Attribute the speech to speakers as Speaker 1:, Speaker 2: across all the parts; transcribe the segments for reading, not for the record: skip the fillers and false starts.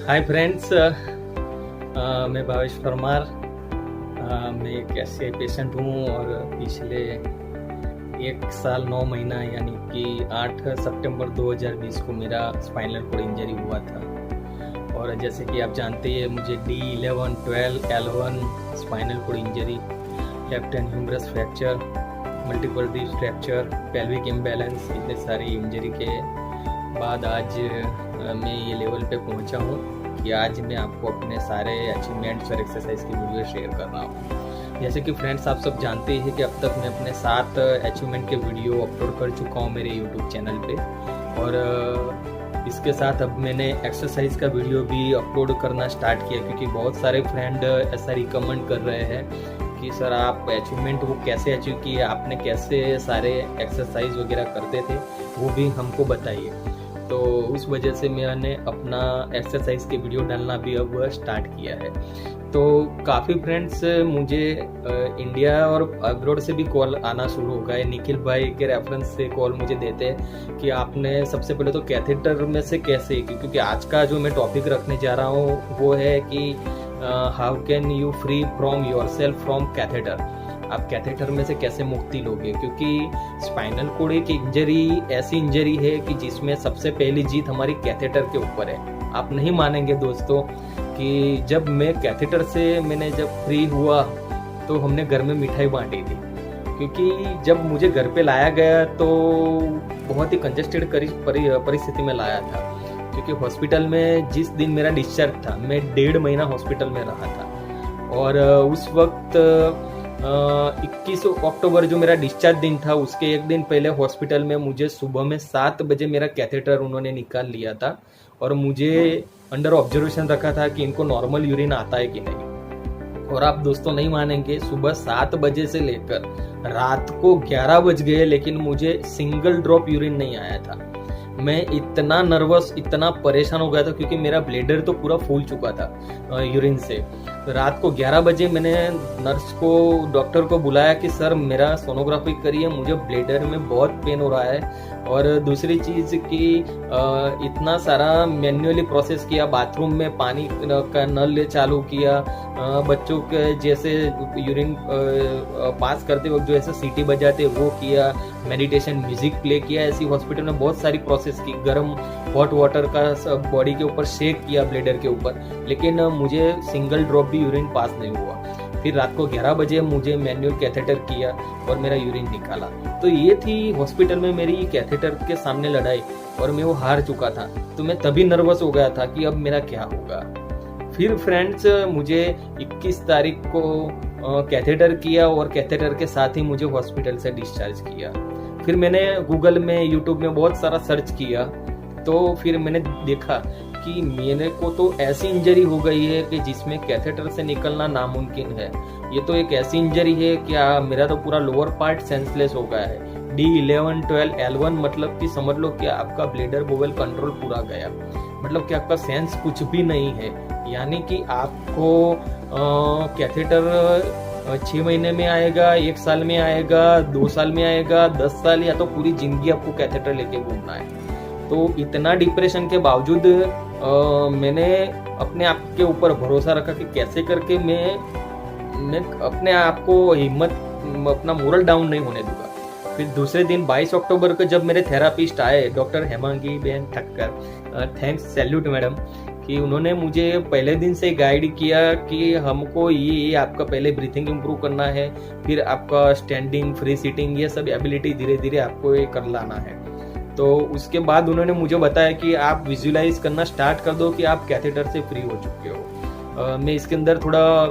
Speaker 1: Hi friends, मैं भावेश परमार। मैं एक ऐसे पेशेंट हूँ और पिछले 1 साल 9 महीना यानी कि 8 सितंबर 2020 को मेरा स्पाइनल कोड इंजरी हुआ था। और जैसे कि आप जानते हैं, मुझे D11, 12, L1 spinal cord injury, left hand humerus fracture, multiple disc fracture, pelvic imbalance, इतने सारी इंजरी के बाद आज मैं ये लेवल पे पहुंचा हूँ कि आज मैं आपको अपने सारे अचीवमेंट्स और एक्सरसाइज की वीडियो शेयर कर रहा हूँ। जैसे कि फ्रेंड्स, आप सब जानते हैं कि अब तक मैं अपने 7 अचीवमेंट के वीडियो अपलोड कर चुका हूँ मेरे यूट्यूब चैनल पे। और इसके साथ अब मैंने एक्सरसाइज का वीडियो भी अपलोड करना स्टार्ट किया, क्योंकि बहुत सारे फ्रेंड ऐसा रिकमेंड कर रहे हैं कि सर आप अचीवमेंट वो कैसे अचीव किए, आपने कैसे सारे एक्सरसाइज वगैरह करते थे वो भी हमको बताइए। तो उस वजह से मैंने अपना एक्सरसाइज के वीडियो डालना भी अब स्टार्ट किया है। तो काफ़ी फ्रेंड्स मुझे इंडिया और अब्रॉड से भी कॉल आना शुरू हो गया है। निखिल भाई के रेफरेंस से कॉल मुझे देते हैं कि आपने सबसे पहले तो कैथेटर में से कैसे, क्योंकि आज का जो मैं टॉपिक रखने जा रहा हूँ वो है कि how can you free from your self from catheter. आप कैथेटर में से कैसे मुक्ति लोगे, क्योंकि स्पाइनल कोड एक इंजरी ऐसी इंजरी है कि जिसमें सबसे पहली जीत हमारी कैथेटर के ऊपर है। आप नहीं मानेंगे दोस्तों कि जब मैं कैथेटर से मैंने जब फ्री हुआ तो हमने घर में मिठाई बांटी थी, क्योंकि जब मुझे घर पे लाया गया तो बहुत ही कंजेस्टेड परिस्थिति में लाया था। क्योंकि हॉस्पिटल में जिस दिन मेरा डिस्चार्ज था, मैं 1.5 महीना हॉस्पिटल में रहा था। और उस वक्त 21 अक्टूबर जो मेरा डिस्चार्ज दिन था, उसके एक दिन पहले हॉस्पिटल में मुझे सुबह में 7 बजे मेरा कैथेटर उन्होंने निकाल लिया था और मुझे अंडर ऑब्जर्वेशन रखा था कि इनको नॉर्मल यूरिन आता है कि नहीं। और आप दोस्तों नहीं मानेंगे, सुबह 7 बजे से लेकर रात को 11 बज गए लेकिन मुझे सिंगल ड्रॉप यूरिन नहीं आया था। मैं इतना नर्वस, इतना परेशान हो गया था, क्योंकि मेरा ब्लेडर तो पूरा फूल चुका था यूरिन से। रात को 11 बजे मैंने नर्स को, डॉक्टर को बुलाया कि सर मेरा सोनोग्राफी करिए, मुझे ब्लेडर में बहुत पेन हो रहा है। और दूसरी चीज़ कि इतना सारा मैन्युअली प्रोसेस किया, बाथरूम में पानी का नल चालू किया, बच्चों के जैसे यूरिन पास करते वक्त जो ऐसे सीटी बजाते वो किया, मेडिटेशन म्यूजिक प्ले किया। ऐसी हॉस्पिटल में बहुत सारी प्रोसेस की, गर्म हॉट वाटर का बॉडी के ऊपर शेक किया ब्लेडर के ऊपर, लेकिन मुझे सिंगल ड्रॉप भी यूरिन पास नहीं हुआ। फिर रात को 11 बजे मुझे मैनुअल कैथेटर किया और मेरा यूरिन निकाला। तो ये थी हॉस्पिटल में मेरी कैथेटर के सामने लड़ाई, और मैं वो हार चुका था। तो मैं तभी नर्वस हो गया था कि अब मेरा क्या होगा। फिर फ्रेंड्स मुझे 21 तारीख को कैथेटर किया और कैथेटर के साथ ही मुझे हॉस्पिटल से डिस्चार्ज किया। फिर मैंने गूगल में, यूट्यूब में बहुत सारा सर्च किया, तो फिर मैंने देखा कि मेरे को तो ऐसी इंजरी हो गई है कि जिसमें कैथेटर से निकलना नामुमकिन है। ये तो एक ऐसी इंजरी है कि मेरा तो पूरा लोअर पार्ट सेंसलेस हो गया है। D11, 12, L1 मतलब कि समझ लो कि आपका ब्लेडर बोवेल कंट्रोल पूरा गया, मतलब कि आपका सेंस कुछ भी नहीं है। यानी कि आपको कैथेटर 6 महीने में आएगा, 1 साल में आएगा, 2 साल में आएगा, 10 साल, या तो पूरी जिंदगी आपको कैथेटर लेके घूमना है। तो इतना डिप्रेशन के बावजूद मैंने अपने आप के ऊपर भरोसा रखा कि कैसे करके मैं अपने आप को हिम्मत, अपना मोरल डाउन नहीं होने दूंगा। फिर दूसरे दिन 22 अक्टूबर को जब मेरे थेरापिस्ट आए, doctor Hemangi Ben Thakkar, thanks, salute madam, कि उन्होंने मुझे पहले दिन से गाइड किया कि हमको ये आपका पहले ब्रीथिंग इम्प्रूव करना है, फिर आपका स्टैंडिंग, फ्री सीटिंग, ये सब एबिलिटी धीरे धीरे आपको ये कर लाना है। तो उसके बाद उन्होंने मुझे बताया कि आप विजुलाइज करना स्टार्ट कर दो कि आप कैथेटर से फ्री हो चुके हो। मैं इसके अंदर थोड़ा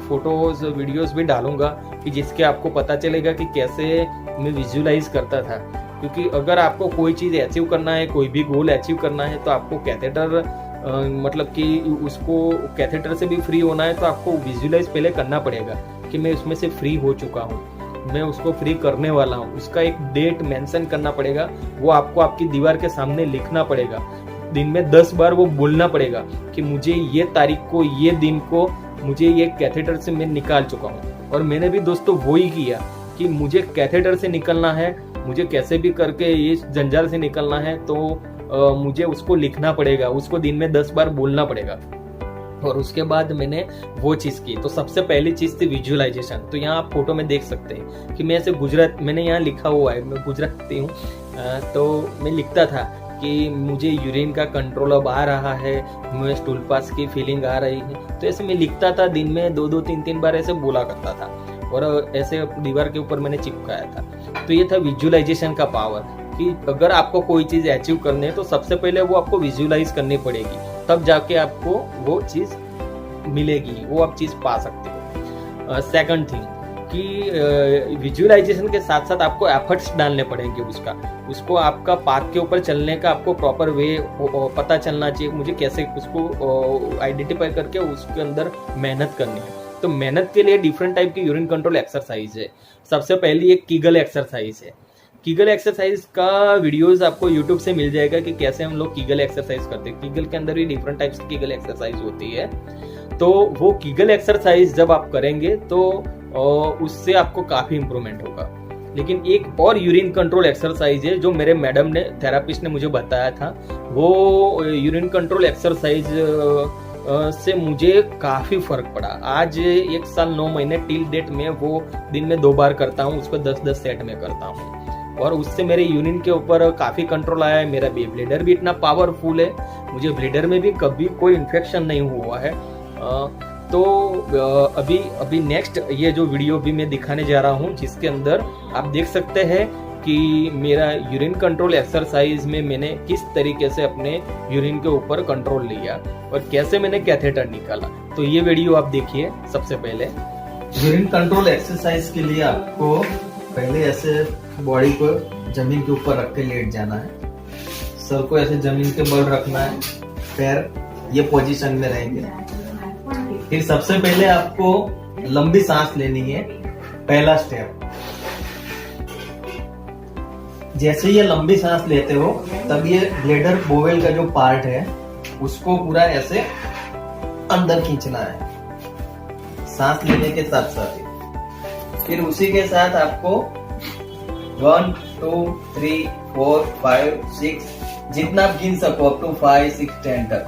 Speaker 1: फोटोज, वीडियोस भी डालूंगा कि जिसके आपको पता चलेगा कि कैसे मैं विजुलाइज करता था। क्योंकि अगर आपको कोई चीज़ अचीव करना है, कोई भी गोल अचीव करना है, तो आपको कैथेटर मतलब कि उसको कैथेटर से भी फ्री होना है, तो आपको विजुलाइज पहले करना पड़ेगा कि मैं उसमें से फ्री हो चुका हूँ, मैं उसको फ्री करने वाला हूँ। उसका एक डेट मेंशन करना पड़ेगा, वो आपको आपकी दीवार के सामने लिखना पड़ेगा, दिन में 10 बार वो बोलना पड़ेगा कि मुझे ये तारीख को, ये दिन को, मुझे ये कैथेटर से मैं निकाल चुका हूँ। और मैंने भी दोस्तों वो ही किया कि मुझे कैथेटर से निकलना है, मुझे कैसे भी करके इस जंजाल से निकलना है। तो मुझे उसको लिखना पड़ेगा, उसको दिन में 10 बार बोलना पड़ेगा। और उसके बाद मैंने वो चीज़ की। तो सबसे पहली चीज़ थी विजुअलाइजेशन। तो यहाँ आप फोटो में देख सकते हैं कि मैं ऐसे गुजरात, मैंने यहाँ लिखा हुआ है, मैं गुजराती हूँ, तो मैं लिखता था कि मुझे यूरिन का कंट्रोल अब आ रहा है, मुझे स्टूल पास की फीलिंग आ रही है। तो ऐसे मैं लिखता था, दिन में 2-2 3-3 बार ऐसे बोला करता था और ऐसे दीवार के ऊपर मैंने चिपकाया था। तो ये था विजुअलाइजेशन का पावर, कि अगर आपको कोई चीज़ अचीव करनी है तो सबसे पहले वो आपको विजुअलाइज करनी पड़ेगी, तब जाके आपको वो चीज़ मिलेगी, वो आप चीज़ पा सकते हो। सेकंड थिंग कि विजुअलाइजेशन के साथ साथ आपको एफर्ट्स डालने पड़ेंगे, उसको आपका पाथ के ऊपर चलने का आपको प्रॉपर वे पता चलना चाहिए, मुझे कैसे उसको आइडेंटिफाई करके उसके अंदर मेहनत करनी है। तो मेहनत के लिए डिफरेंट टाइप की यूरिन कंट्रोल एक्सरसाइज है। सबसे पहली एक कीगल एक्सरसाइज है। कीगल एक्सरसाइज का वीडियोस आपको यूट्यूब से मिल जाएगा कि कैसे हम लोग कीगल एक्सरसाइज करते हैं। कीगल के अंदर भी डिफरेंट टाइप्स की कीगल एक्सरसाइज होती है। तो वो कीगल एक्सरसाइज जब आप करेंगे तो उससे आपको काफी इंप्रूवमेंट होगा। लेकिन एक और यूरिन कंट्रोल एक्सरसाइज है जो मेरे मैडम ने, थेरापिस्ट ने मुझे बताया था। वो यूरिन कंट्रोल एक्सरसाइज से मुझे काफी फर्क पड़ा। आज 1 साल 9 महीने टिल डेट में वो दिन में 2 बार करता हूँ, उसको 10-10 सेट में करता हूँ और उससे मेरे यूरिन के ऊपर काफी कंट्रोल आया है। मेरा ब्लैडर भी इतना पावरफुल है, मुझे ब्लैडर में भी कभी कोई इन्फेक्शन नहीं हुआ है। तो अभी नेक्स्ट ये जो वीडियो भी मैं दिखाने जा रहा हूँ, जिसके अंदर आप देख सकते हैं कि मेरा यूरिन कंट्रोल एक्सरसाइज में मैंने किस तरीके से अपने यूरिन के ऊपर कंट्रोल लिया और कैसे मैंने कैथेटर निकाला। तो ये वीडियो आप देखिए। सबसे पहले
Speaker 2: यूरिन कंट्रोल एक्सरसाइज के लिए आपको पहले ऐसे बॉडी को जमीन के ऊपर रख के लेट जाना है, सर को ऐसे जमीन के बल रखना है, पैर ये पोजीशन में रहेंगे। फिर सबसे पहले आपको लंबी सांस लेनी है। पहला स्टेप, जैसे ये लंबी सांस लेते हो तब ये ब्लैडर बोवेल का जो पार्ट है उसको पूरा ऐसे अंदर खींचना है सांस लेने के साथ साथ। फिर उसी के साथ आपको 1 2 3 4 5 6 जितना आप गिन सको, अप टू 5 6 10 तक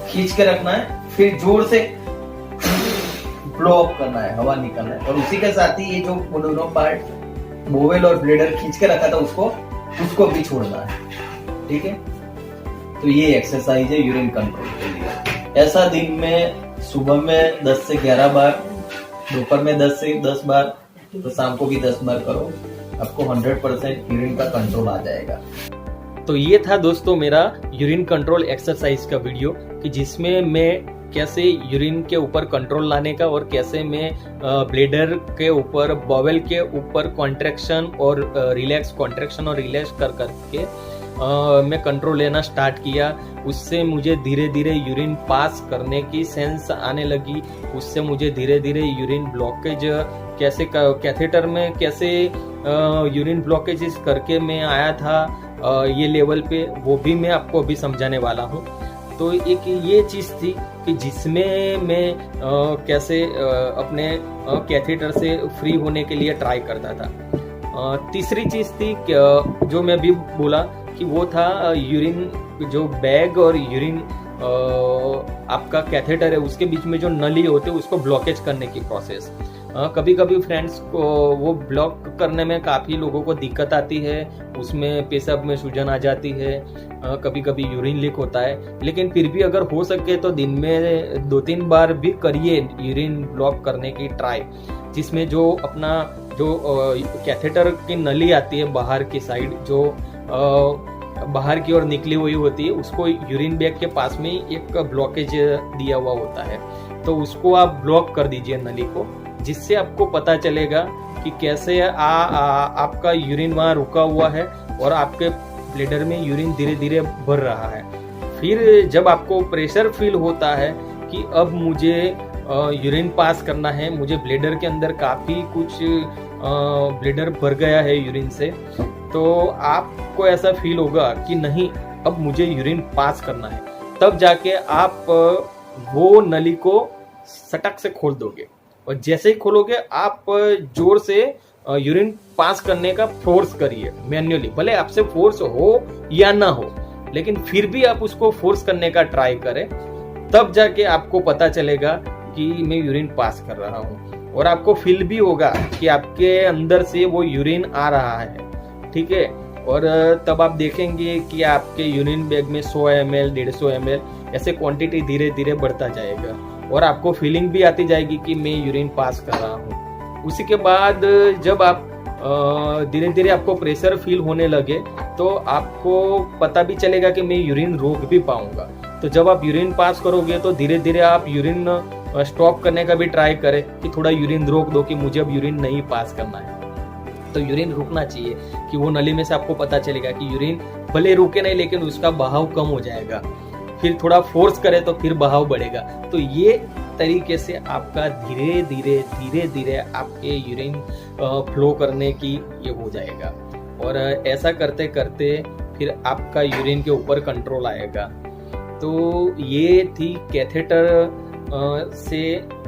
Speaker 2: खींच के रखना है। फिर जोर से ब्लो अप करना है, हवा निकलना है। और उसी के साथ ही ये जो दोनों पार्ट बोवेल और ब्लैडर खींच के रखा था उसको भी छोड़ना है। ठीक है, तो ये एक्सरसाइज है यूरिन कंट्रोल के लिए। ऐसा दिन में सुबह में 10 से 11 बार, दोपहर में 10 से 10 बार, तो शाम को भी 10 बार करो, आपको 100% यूरिन का कंट्रोल आ जाएगा।
Speaker 1: तो ये था दोस्तों मेरा यूरिन कंट्रोल एक्सरसाइज का वीडियो, कि जिसमें मैं कैसे यूरिन के ऊपर कंट्रोल लाने का और कैसे मैं ब्लैडर के ऊपर, बॉवेल के ऊपर कॉन्ट्रैक्शन और रिलैक्स, कॉन्ट्रैक्शन और रिलैक्स कर करके मैं कंट्रोल लेना स्टार्ट किया। उससे मुझे धीरे धीरे यूरिन पास करने की सेंस आने लगी। उससे मुझे धीरे धीरे यूरिन ब्लॉकेज कैसे, कैथेटर में कैसे यूरिन ब्लॉकेजेस करके मैं आया था ये लेवल पे, वो भी मैं आपको अभी समझाने वाला हूँ। तो एक ये चीज़ थी कि जिसमें मैं कैसे अपने कैथेटर से फ्री होने के लिए ट्राई करता था। तीसरी चीज़ थी जो मैं अभी बोला कि वो था यूरिन, जो बैग और यूरिन आपका कैथेटर है उसके बीच में जो नली होते हैं उसको ब्लॉकेज करने की प्रोसेस। कभी कभी फ्रेंड्स को वो ब्लॉक करने में काफ़ी लोगों को दिक्कत आती है, उसमें पेशाब में सूजन आ जाती है, कभी कभी यूरिन लीक होता है। लेकिन फिर भी अगर हो सके तो दिन में 2-3 बार भी करिए यूरिन ब्लॉक करने की ट्राई, जिसमें जो अपना जो कैथेटर की नली आती है बाहर की साइड, जो बाहर की ओर निकली हुई होती है, उसको यूरिन बैग के पास में एक ब्लॉकेज दिया हुआ होता है, तो उसको आप ब्लॉक कर दीजिए नली को, जिससे आपको पता चलेगा कि कैसे आपका यूरिन वहाँ रुका हुआ है और आपके ब्लैडर में यूरिन धीरे धीरे भर रहा है। फिर जब आपको प्रेशर फील होता है कि अब मुझे यूरिन पास करना है, मुझे ब्लैडर के अंदर काफ़ी कुछ ब्लैडर भर गया है यूरिन से, तो आपको ऐसा फील होगा कि नहीं अब मुझे यूरिन पास करना है, तब जाके आप वो नली को सटक से खोल दोगे। और जैसे ही खोलोगे आप जोर से यूरिन पास करने का फोर्स करिए मैन्युअली, भले आपसे फोर्स हो या ना हो, लेकिन फिर भी आप उसको फोर्स करने का ट्राई करें, तब जाके आपको पता चलेगा कि मैं यूरिन पास कर रहा हूँ, और आपको फील भी होगा कि आपके अंदर से वो यूरिन आ रहा है, ठीक है। और तब आप देखेंगे कि आपके यूरिन बैग में 100 ml 150 ml ऐसे क्वांटिटी धीरे धीरे बढ़ता जाएगा, और आपको फीलिंग भी आती जाएगी कि मैं यूरिन पास कर रहा हूँ। उसी के बाद जब आप धीरे धीरे आपको प्रेशर फील होने लगे तो आपको पता भी चलेगा कि मैं यूरिन रोक भी पाऊंगा। तो जब आप यूरिन पास करोगे तो धीरे धीरे आप यूरिन स्टॉप करने का भी ट्राई करें कि थोड़ा यूरिन रोक दो कि मुझे अब यूरिन नहीं पास करना है। तो यूरिन रुकना चाहिए कि वो नली में से आपको पता चलेगा कि यूरिन भले रुके नहीं लेकिन उसका बहाव कम हो जाएगा, फिर थोड़ा फोर्स करे तो फिर बहाव बढ़ेगा। तो ये तरीके से आपका धीरे धीरे धीरे धीरे आपके यूरिन फ्लो करने की ये हो जाएगा, और ऐसा करते करते फिर आपका यूरिन के ऊपर कंट्रोल आएगा। तो ये थी कैथेटर से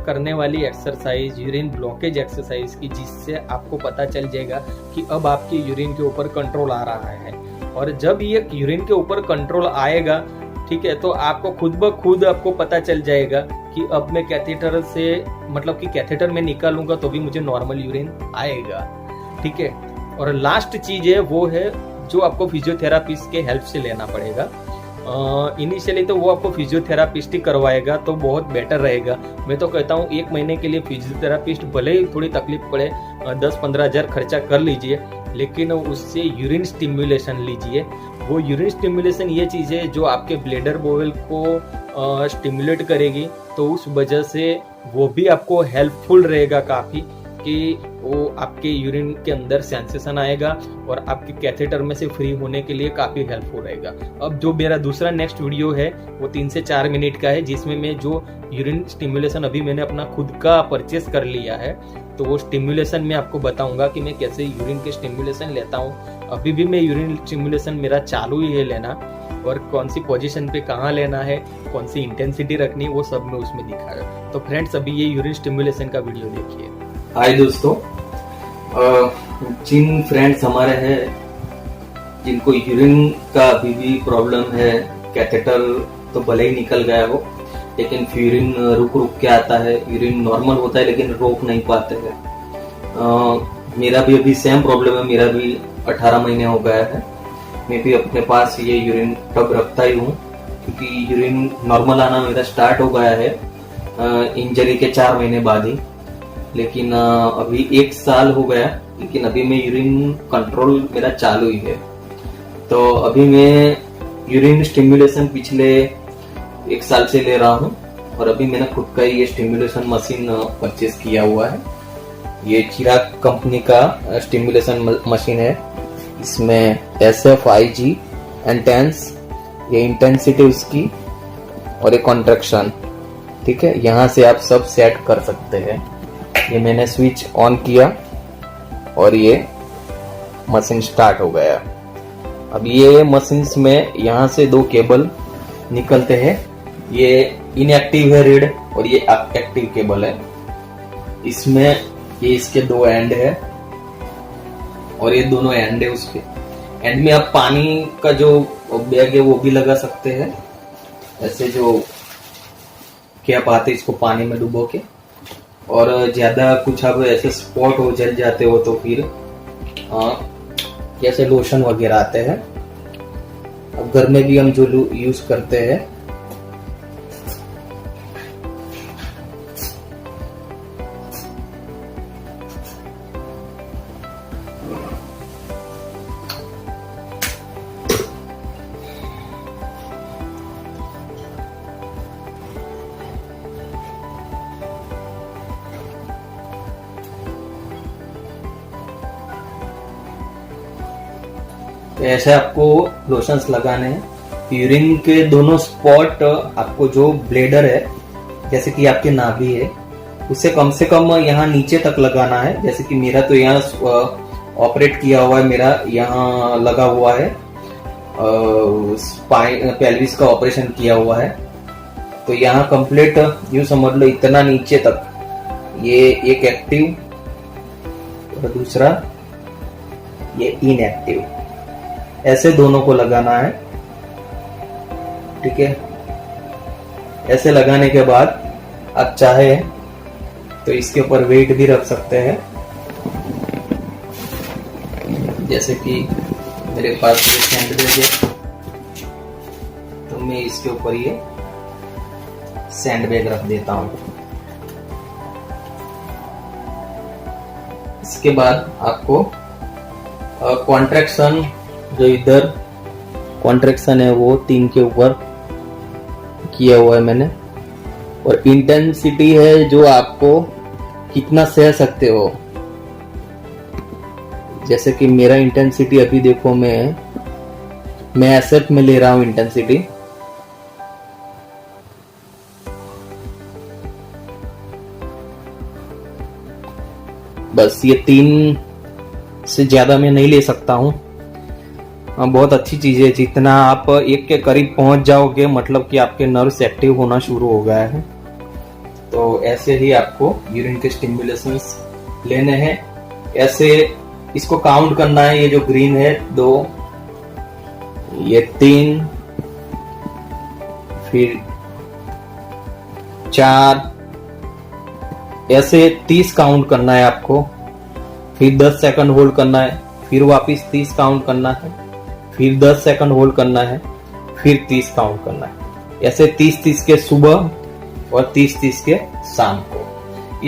Speaker 1: करने वाली एक्सरसाइज, यूरिन ब्लॉकेज एक्सरसाइज की, जिससे आपको पता चल जाएगा कि अब आपके यूरिन के ऊपर कंट्रोल आ रहा है। और जब ये यूरिन के ऊपर कंट्रोल आएगा, ठीक है, तो आपको खुद ब खुद आपको पता चल जाएगा कि अब मैं कैथेटर से, मतलब कि कैथेटर में निकालूंगा तो भी मुझे नॉर्मल यूरिन आएगा, ठीक है। और लास्ट चीज है वो है जो आपको फिजियोथेरापिस्ट के हेल्प से लेना पड़ेगा। इनिशियली तो वो आपको फिजियोथेरापिस्ट ही करवाएगा तो बहुत बेटर रहेगा। मैं तो कहता हूँ 1 महीने के लिए फिजियोथेरापिस्ट भले ही थोड़ी तकलीफ पड़े 10-15 हज़ार खर्चा कर लीजिए, लेकिन उससे यूरिन स्टिम्युलेशन लीजिए। वो यूरिन स्टिम्युलेशन ये चीज़ है जो आपके ब्लैडर बोवेल को स्टिम्युलेट करेगी, तो उस वजह से वो भी आपको हेल्पफुल रहेगा काफ़ी, कि वो आपके यूरिन के अंदर सेंसेशन आएगा और आपके कैथेटर में से फ्री होने के लिए काफ़ी हेल्पफुल रहेगा। अब जो मेरा दूसरा नेक्स्ट वीडियो है वो 3 से 4 मिनट का है, जिसमें मैं जो यूरिन स्टिम्युलेशन अभी मैंने अपना खुद का परचेस कर लिया है, तो वो स्टिम्युलेशन मैं आपको बताऊंगा कि मैं कैसे यूरिन के स्टिम्युलेशन लेता हूँ। अभी भी मैं यूरिन स्टिम्युलेशन मेरा चालू ही है लेना, और कौन सी पोजीशन पे कहाँ लेना है, कौन सी इंटेंसिटी रखनी है, वो सब मैं उसमें दिखाया। तो फ्रेंड्स अभी ये यूरिन स्टिम्युलेशन का वीडियो देखिए।
Speaker 2: हाय दोस्तों, जिन फ्रेंड्स हमारे हैं जिनको यूरिन का अभी भी प्रॉब्लम है, कैथेटर तो भले ही निकल गया हो लेकिन यूरिन रुक रुक के आता है, यूरिन नॉर्मल होता है लेकिन रोक नहीं पाते हैं। मेरा भी अभी सेम प्रॉब्लम है, मेरा भी 18 महीने हो गया है। मैं भी अपने पास ये यूरिन टब रखता ही हूँ, क्योंकि यूरिन नॉर्मल आना मेरा स्टार्ट हो गया है इंजरी के 4 महीने बाद ही। लेकिन अभी 1 साल हो गया, लेकिन अभी मैं यूरिन कंट्रोल मेरा चालू ही है। तो अभी मैं यूरिन स्टिम्युलेशन पिछले 1 साल से ले रहा हूँ, और अभी मैंने खुद का ये स्टिम्युलेशन मशीन परचेस किया हुआ है। ये चिराग कंपनी का स्टिम्युलेशन मशीन है। इसमें SFIG इंटेंस, ये इंटेंसिटी उसकी, और एक कॉन्ट्रैक्शन, ठीक है। यहाँ से आप सब सेट कर सकते हैं। ये मैंने स्विच ऑन किया और ये मशीन स्टार्ट हो गया। अब ये मशीन में यहाँ से 2 केबल निकलते हैं, ये इनएक्टिव है रीड और ये एक्टिव केबल है। इसमें ये इसके 2 एंड है और ये दोनों एंड है। उसके एंड में आप पानी का जो बैग है वो भी लगा सकते हैं, ऐसे जो कैप आते इसको पानी में डुबो के। और ज्यादा कुछ अब ऐसे स्पॉट हो, जल जाते हो, तो फिर जैसे लोशन वगैरह आते हैं, अब घर में भी हम जो यूज करते हैं। तो ऐसे आपको लोशंस लगाने हैं। यूरिन के दोनों स्पॉट आपको जो ब्लेडर है, जैसे कि आपके नाभि है, उसे कम यहाँ नीचे तक लगाना है। जैसे कि मेरा तो यहाँ ऑपरेट किया हुआ है, मेरा यहाँ लगा हुआ है, पेल्विस का ऑपरेशन किया हुआ है। तो यहाँ कंप्लीट यूं समझ लो इतना नीचे तक ये एक एक्टिव और दूसरा ये इनएक्टिव। ऐसे दोनों को लगाना है, ठीक है। ऐसे लगाने के बाद आप चाहे तो इसके ऊपर वेट भी रख सकते हैं, जैसे कि मेरे पास ये सैंडबैग है तो मैं इसके ऊपर ये सैंडबैग रख देता हूं। इसके बाद आपको कॉन्ट्रैक्शन, जो इधर कॉन्ट्रैक्शन है वो 3 के ऊपर किया हुआ है मैंने, और इंटेंसिटी है जो आपको कितना सह सकते हो। जैसे कि मेरा इंटेंसिटी अभी देखो, मैं एसेट में ले रहा हूं इंटेंसिटी। बस ये 3 से ज्यादा मैं नहीं ले सकता हूं। बहुत अच्छी चीज है, जितना आप 1 के करीब पहुंच जाओगे मतलब कि आपके नर्व्स एक्टिव होना शुरू हो गया है। तो ऐसे ही आपको यूरिन के स्टिमुलेशंस लेने हैं। ऐसे इसको काउंट करना है। ये जो ग्रीन है 2, ये 3, फिर 4, ऐसे 30 काउंट करना है आपको। फिर 10 सेकंड होल्ड करना है, फिर वापस 30 काउंट करना है, फिर 10 सेकंड होल्ड करना है, फिर 30 काउंट करना है। ऐसे 30-30 के सुबह और 30-30 के शाम को।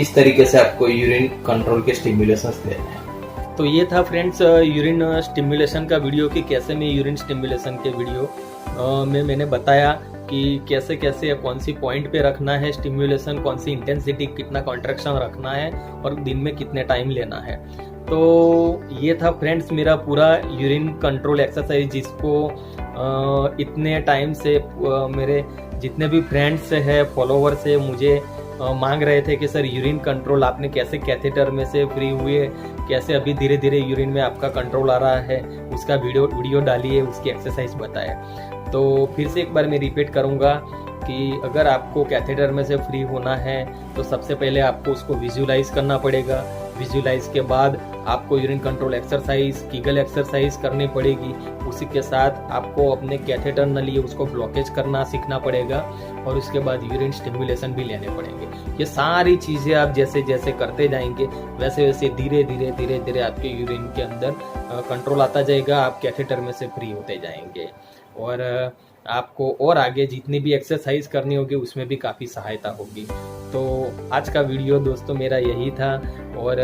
Speaker 2: इस तरीके से आपको यूरिन कंट्रोल के स्टिमुलेशंस लेने हैं।
Speaker 1: तो ये था फ्रेंड्स यूरिन स्टिमुलेशन का वीडियो कि कैसे मैं यूरिन स्टिमुलेशन के वीडियो में मैंने बताया कि कैसे कैसे कौन सी पॉइंट पे रखना है स्टिमुलेशन, कौन सी इंटेंसिटी, कितना कॉन्ट्रैक्शन रखना है और दिन में कितने टाइम लेना है। तो ये था फ्रेंड्स मेरा पूरा यूरिन कंट्रोल एक्सरसाइज, जिसको इतने टाइम से मेरे जितने भी फ्रेंड्स है, फॉलोवर्स है, मुझे मांग रहे थे कि सर यूरिन कंट्रोल आपने कैसे कैथेटर में से फ्री हुए, कैसे अभी धीरे धीरे यूरिन में आपका कंट्रोल आ रहा है, उसका वीडियो डालिए, उसकी एक्सरसाइज बताए। तो फिर से एक बार मैं रिपीट करूँगा कि अगर आपको कैथेटर में से फ्री होना है तो सबसे पहले आपको उसको विजुलाइज करना पड़ेगा। विजुलाइज के बाद आपको urine control exercise, Kegel exercise करनी पड़ेगी। उसी के साथ आपको अपने कैथेटर नली उसको ब्लॉकेज करना सीखना पड़ेगा और उसके बाद यूरिन स्टिमुलेशन भी लेने पड़ेंगे। ये सारी चीज़ें आप जैसे जैसे करते जाएंगे वैसे वैसे धीरे धीरे धीरे धीरे आपके यूरिन के अंदर कंट्रोल आता जाएगा, आप कैथेटर में से फ्री होते जाएंगे और आपको और आगे जितनी भी एक्सरसाइज करनी होगी उसमें भी काफ़ी सहायता होगी। तो आज का वीडियो दोस्तों मेरा यही था और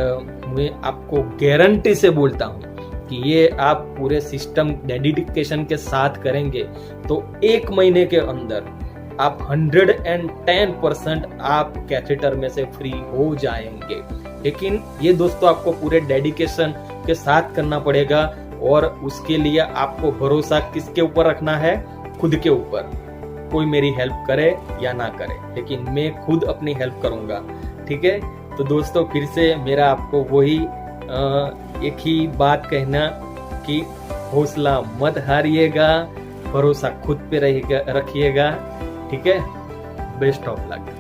Speaker 1: मैं आपको गारंटी से बोलता हूँ कि ये आप पूरे सिस्टम डेडिकेशन के साथ करेंगे तो 1 महीने के अंदर आप 110% आप कैथेटर में से फ्री हो जाएंगे। लेकिन ये दोस्तों आपको पूरे डेडिकेशन के साथ करना पड़ेगा और उसके लिए आपको भरोसा किसके ऊपर रखना है? खुद के ऊपर। कोई मेरी हेल्प करे या ना करे, लेकिन मैं खुद अपनी हेल्प करूंगा। ठीक है, तो दोस्तों फिर से मेरा आपको वही एक ही बात कहना कि हौसला मत हारिएगा, भरोसा खुद पे रखिएगा। ठीक है, बेस्ट ऑफ लक।